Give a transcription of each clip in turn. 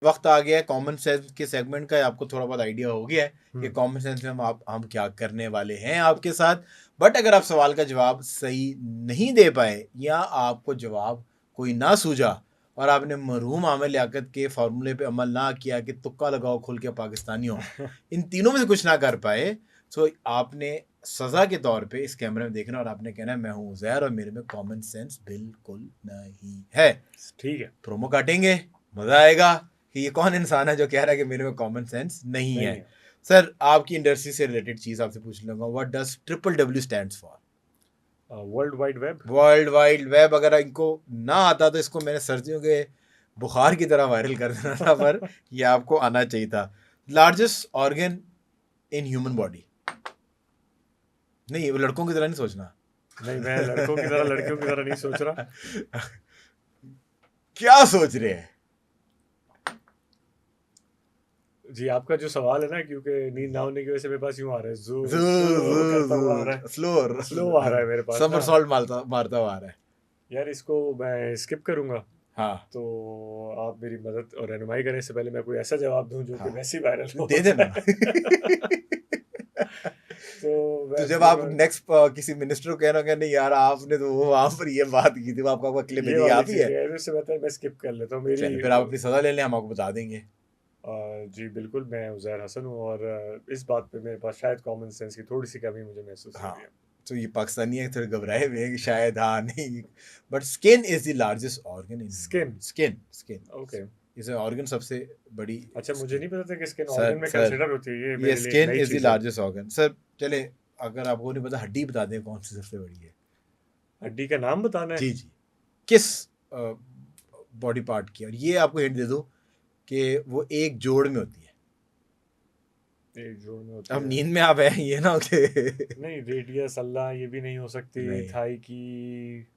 वक्त आ गया है कॉमन सेंस के सेगमेंट का, आपको थोड़ा बहुत आइडिया हो गया है कि कॉमन सेंस में हम क्या करने वाले हैं आपके साथ। बट अगर आप सवाल का जवाब सही नहीं दे पाए या आपको जवाब कोई ना सूझा और आपने मरहूम आमिर लियाकत के फार्मूले पे अमल ना किया कि तुक्का लगाओ खुल के पाकिस्तानियों, इन तीनों में से कुछ ना कर पाए, तो आपने सजा के तौर पे इस कैमरे में देखना और आपने कहना है मैं हूँ उज़ैर और मेरे में कॉमन सेंस बिल्कुल नहीं है। ठीक है, प्रोमो काटेंगे, मजा आएगा कि ये कौन इंसान है जो कह रहा है कि मेरे में कॉमन सेंस नहीं है। सर आपकी इंडस्ट्री से रिलेटेड चीज आपसे पूछ लूंगा, what does WWW stands for? World wide web. World wide web. अगर इनको ना आता तो इसको मैंने सर्दियों के बुखार की तरह वायरल कर देना था, पर ये आपको आना चाहिए था। Largest organ in human body? नहीं, वो लड़कों की तरह नहीं सोचना। नहीं, मैं लड़कों की तरह लड़कियों की तरह नहीं सोच रहा। क्या सोच रहे हैं जी, आपका जो सवाल है ना, क्योंकि नींद ना होने की वजह से मेरे पास यूं आ रहा है, स्लो स्लो आ रहा है मेरे पास ना। समरसॉल्ट मारता हुआ आ रहा है। यार इसको मैं स्किप करूंगा, हाँ तो आप मेरी मदद और रहनुमाई करें। इससे पहले मैं कोई ऐसा जवाब दूं जो कि वैसे ही वायरल हो दे देना। तो जब आप नेक्स्ट किसी मिनिस्टर को कह रहे हो नहीं यार आपने तो वो वहां पर ये बात की थी, वो आपका क्लिप ये दी वाली आप ही चीज है। है, इससे बेहतर मैं स्किप कर लेता हूँ मेरी। चलिए फिर आप अपनी सजा ले लें, हम आपको बता देंगे। जी बिल्कुल, मैं उज़ैर हसन हूँ और इस बात पे मेरे पास शायद कॉमन सेंस की थोड़ी सी कमी मुझे महसूस हो हाँ, रही है। तो ये पाकिस्तानी है थोड़े घबराए हुए हैं कि शायद हाँ नहीं, but skin is the largest organ in skin skin okay. इसे ऑर्गन सबसे बड़ी। अच्छा, मुझे नहीं पता था कि स्किन सर ऑर्गन में सर कंसिडर होती है, ये ये मेरे लिए एक स्किन नई इज द चीज़ है। Largest organ sir. चले, अगर आपको नहीं पता हड्डी बता दें कौन सी सबसे बड़ी है। हड्डी का नाम बताना है? जी जी, किस बॉडी पार्ट की, और ये आपको हिंट दे दो कि वो एक जोड़ में होती है। एक जोड़ में होती अब है? नींद में आप हैं ये ना कि नहीं, रेडियस अल्लाह ये भी नहीं हो सकती। नहीं, थाई की?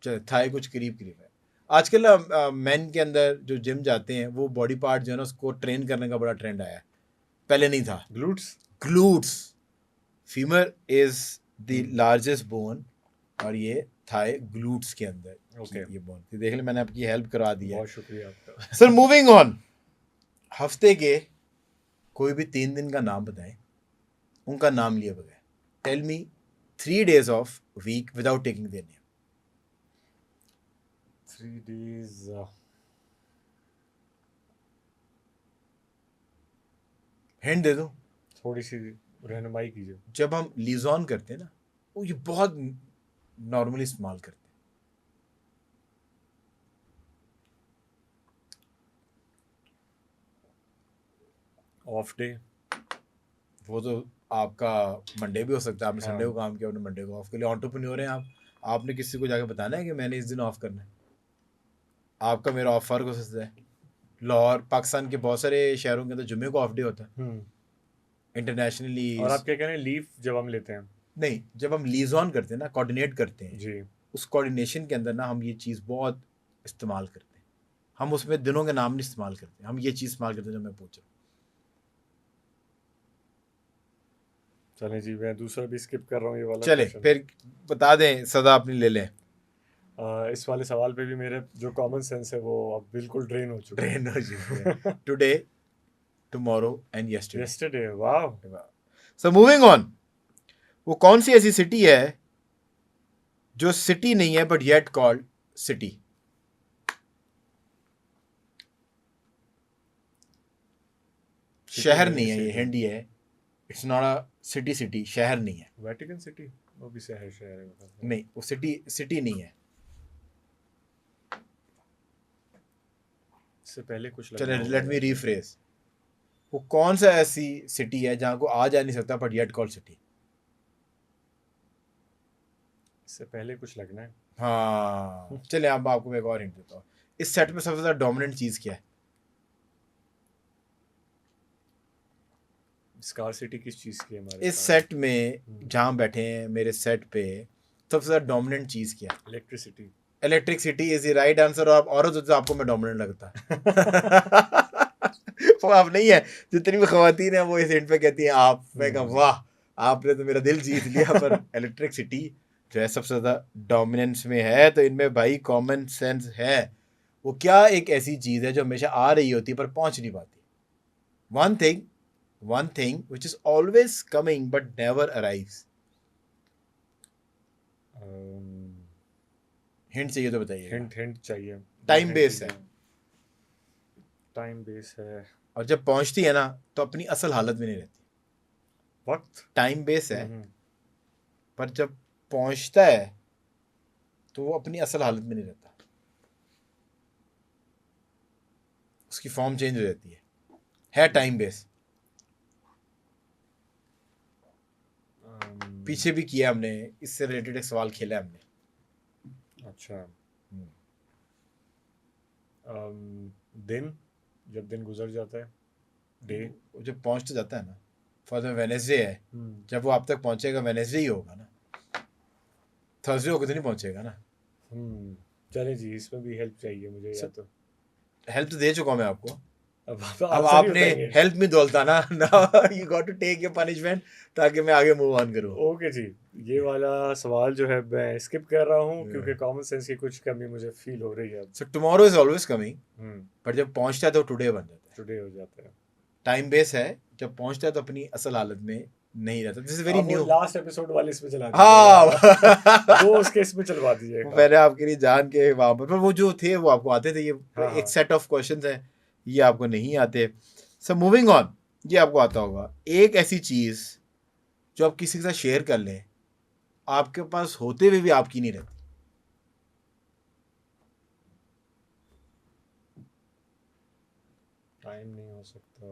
चलो थाई कुछ करीब करीब है। आजकल मेन के अंदर जो जिम जाते हैं वो बॉडी पार्ट जो है ना उसको ट्रेन करने का बड़ा ट्रेंड आया है, पहले नहीं था। Glutes? Glutes, femur is the largest bone और ये थाई ग्लूट्स के अंदर ओके, ये बोन थी। देख ले मैंने आपकी हेल्प करवा दी है। बहुत शुक्रिया आपका। सर मूविंग ऑन, हफ्ते के कोई भी 3 दिन का नाम बताएं, उनका नाम लिए बगैर। Tell me 3 days of week without taking their name. 3 days? Hint दे दूं? थोड़ी सी रहनुमाई कीजिए। जब हम लीजॉन करते हैं ना, वो ये बहुत नॉर्मली इस्तेमाल करते हैं। Of day? वो तो आपका मंडे भी हो सकता है, आपने हाँ। संडे को काम किया, आपने मंडे को ऑफ के लिए एंटरप्रेन्योर हैं आप। आपने किसी को जाके बताना है कि मैंने इस दिन ऑफ करना है। आपका मेरा ऑफ फर्क हो सकता है। लाहौर पाकिस्तान के बहुत सारे शहरों के अंदर जुम्मे को ऑफ डे होता है इंटरनेशनली। और आप क्या कह रहे हैं, लीव जब हम लेते हैं? नहीं, जब हम लीजॉन करते हैं ना, कोऑर्डिनेट करते हैं जी। उस कोऑर्डिनेशन के अंदर ना हम ये चीज़ बहुत इस्तेमाल करते हैं। हम उसमें दिनों के नाम नहीं इस्तेमाल करते, हम ये चीज़ इस्तेमाल करते हैं जो मैं पूछ रहा हूँ। चलें जी, मैं दूसरा भी स्किप कर रहा हूँ ये वाला चले क्वेश्चन। फिर बता दें, सदा अपनी ले लें। इस वाले सवाल पे भी मेरे जो कॉमन सेंस है वो अब बिल्कुल ड्रेन हो चुका है। ट्रेन हो चुकी है। टुडे, टुमारो एंड यस्टरडे, वाह। सो मूविंग ऑन, वो कौन सी ऐसी सिटी है जो सिटी नहीं है बट येट कॉल्ड सिटी? शहर नहीं है, ये हिंदी है। इट्स नॉट अ सिटी, शहर नहीं है। Vatican city? वो भी शहर है नहीं, वो सिटी नहीं है। इससे पहले कुछ चले लेट मी रीफ्रेज, वो कौन सा ऐसी सिटी है जहां को आ जा नहीं सकता बट येट कॉल्ड सिटी? इससे पहले कुछ लगना है। हाँ चले, अब आपको मैं एक और हिंट देता हूँ। इस सेट में सबसे ज्यादा डोमिनेंट चीज क्या है? स्कार्सिटी किस चीज की है हमारे इस सेट में जहां बैठे हैं मेरे सेट पे सबसे ज्यादा डोमिनेंट चीज क्या है? Electricity. Electricity is the right answer. और औरत होती तो आपको मैं डोमिनेंट लगता। वो आप नहीं है, जितनी भी खवातीन है वो इस हिंट पे कहती हैं आप। मैं कहा वाह, आपने तो मेरा दिल जीत लिया। पर इलेक्ट्रिसिटी जो है सबसे ज्यादा डोमिनेंस में है, तो इनमें भाई कॉमन सेंस है। वो क्या एक ऐसी चीज़ है जो हमेशा आ रही होती है पर पहुंच नहीं पाती? One thing which is always coming but never arrives. Hint चाहिए तो बताइए। हिंट चाहिए। टाइम बेस है, टाइम बेस है। और जब पहुंचती है ना तो अपनी असल हालत में नहीं रहती। वक्त। टाइम बेस है, हम्म, पर जब पहुंचता है तो वो अपनी असल हालत में नहीं रहता, उसकी फॉर्म चेंज हो जाती है टाइम बेस। पीछे भी किया हमने, इससे रिलेटेड एक सवाल खेला है हमने। अच्छा। दिन, जब दिन गुजर जाता है, डे। वो जब पहुंच तो जाता है ना, फॉर वेनेसडे है, जब वो आप तक पहुंचेगा वेनेसडे ही होगा ना, थर्सडे होकर तो नहीं पहुंचेगा ना। चले जी, इसमें भी हेल्प चाहिए मुझे या तो। हेल्प तो दे चुका हूं मैं आपको, अब अब आपने हेल्प में दौलता ना you got to take your punishment ताकि मैं आगे मूव ऑन करूं। ओके जी, ये वाला सवाल जो है मैं स्किप कर रहा हूँ क्योंकि कॉमन सेंस की कुछ कमी मुझे फील हो रही है अब। So tomorrow is always coming, पर जब पहुंचता है तो टुडे बन जाता है। टुडे हो जाता है। टाइम बेस है, जब पहुंचता है तो अपनी असल हालत में नहीं रहता। This is very new. Last episode वाले इसमें चला हाँ वो उसके इसमें चलवा दीजिएगा। वो मैंने आपके लिए जान के वहां पर वो जो थे वो आपको आते थे, ये हाँ, एक सेट ऑफ क्वेश्चंस है, ये आपको नहीं आते। सो मूविंग ऑन, ये आपको आता होगा। एक ऐसी चीज जो आप किसी के साथ शेयर कर लें, आपके पास होते हुए भी आपकी नहीं रहती। टाइम नहीं हो सकता।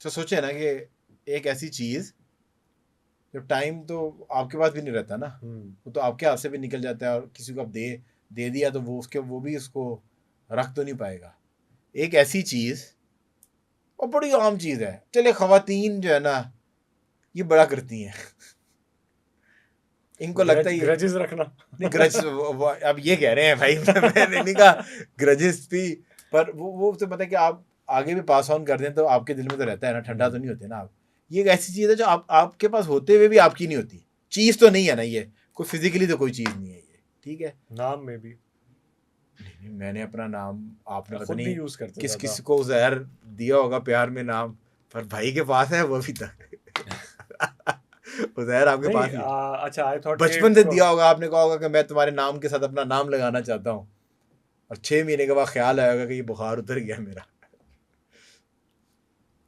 तो सोचे ना कि एक ऐसी चीज जब टाइम तो आपके पास भी नहीं रहता ना, वो तो आपके हाथ से भी निकल जाता है, और किसी को आप दे दिया तो वो भी उसको रख तो नहीं पाएगा। एक ऐसी चीज, और बड़ी आम चीज है, चले खवातीन जो है ना ये बड़ा करती हैं इनको लगता है ग्रजेस रखना। नहीं ग्रज अब ये कह रहे हैं भाई मैंने नहीं कहा ग्रजेस भी, पर वो तो पता है कि आप आगे भी पास ऑन कर दें तो आपके दिल में तो रहता है ना, ठंडा तो नहीं होते ना आप। ये एक ऐसी चीज है जो आपके पास होते हुए भी आपकी नहीं होती। चीज तो नहीं है ना, ये कोई फिजिकली तो कोई चीज नहीं है ये, ठीक है। नाम में भी नहीं, मैंने अपना नाम, आपने पता खुद भी नहीं यूज करते किस ज्यादा। किस को जहर दिया होगा प्यार में नाम, पर भाई के पास है वो अभी तक वो जहर आपके नहीं, पास ही है। अच्छा आई थॉट बचपन से दिया होगा, आपने कहा होगा कि मैं तुम्हारे नाम के साथ अपना नाम लगाना चाहता हूँ, और 6 महीने के बाद ख्याल आएगा कि ये बुखार उतर गया मेरा।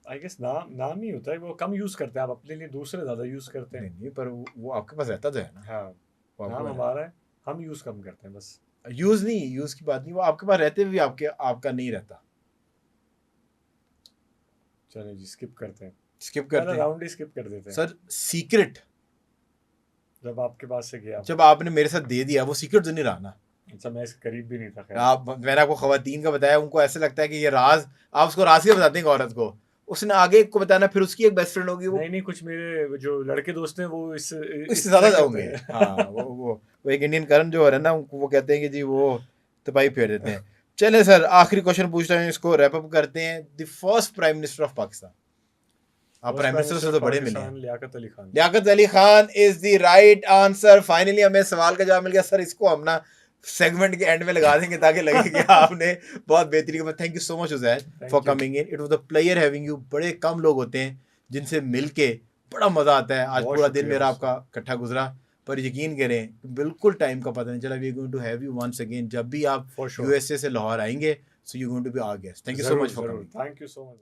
आई गेस नाम ही होता है, वो कम यूज करते हैं, आप अपने लिए दूसरे ज्यादा यूज करते हैं। नहीं पर वो आपके पास रहता तो है ना। हाँ, वो नाम हमारा है, हम यूज कम करते हैं बस। यूज नहीं, यूज की बात नहीं, वो आपके पास रहते हुए भी आपका नहीं रहता। चलो जी, स्किप करते हैं, स्किप करते हैं, राउंड ही स्किप कर देते हैं। सर सीक्रेट जब आपके पास से गया, जब आपने मेरे साथ दे दिया, वो सीक्रेट तो नहीं रहा ना। अच्छा, मैं इसके करीब भी नहीं था। खैर, मैंने आपको खवातीन का बताया, उनको ऐसे लगता है कि ये राज, आप उसको राज के बताते हैं औरत को, उसने आगे एक को बताना, फिर उसकी एक बेस्ट फ्रेंड होगी। वो नहीं, कुछ मेरे जो लड़के दोस्त हैं वो इससे ज्यादा जाओगे। हाँ वो एक इंडियन करण जो है ना, वो कहते हैं कि जी वो तो भाई फेर देते हैं। चले सर, आखिरी क्वेश्चन पूछते हैं, इसको रैप अप करते हैं। The first prime minister of Pakistan. आप प्राइम मिनिस्टर से तो बड़े मिले हैं। Liaquat Ali Khan. Liaquat Ali Khan is the right answer. Finally हमें सवाल का जवाब मिल गया। सर इसको हम ना सेगमेंट के एंड में लगा देंगे ताकि लगे कि आपने बहुत बेहतरीन। Thank you so much Uzair for coming in. It was a pleasure having you. बड़े कम लोग होते हैं जिनसे मिलके बड़ा मजा आता है। आज पूरा दिन मेरा आपका इकट्ठा गुजरा, पर यकीन करें बिल्कुल टाइम का पता नहीं चला। We are going to have you once again जब भी आप यूएसए से लाहौर आएंगे। So you going to be our guest. Thank you so much for coming. Thank you so much.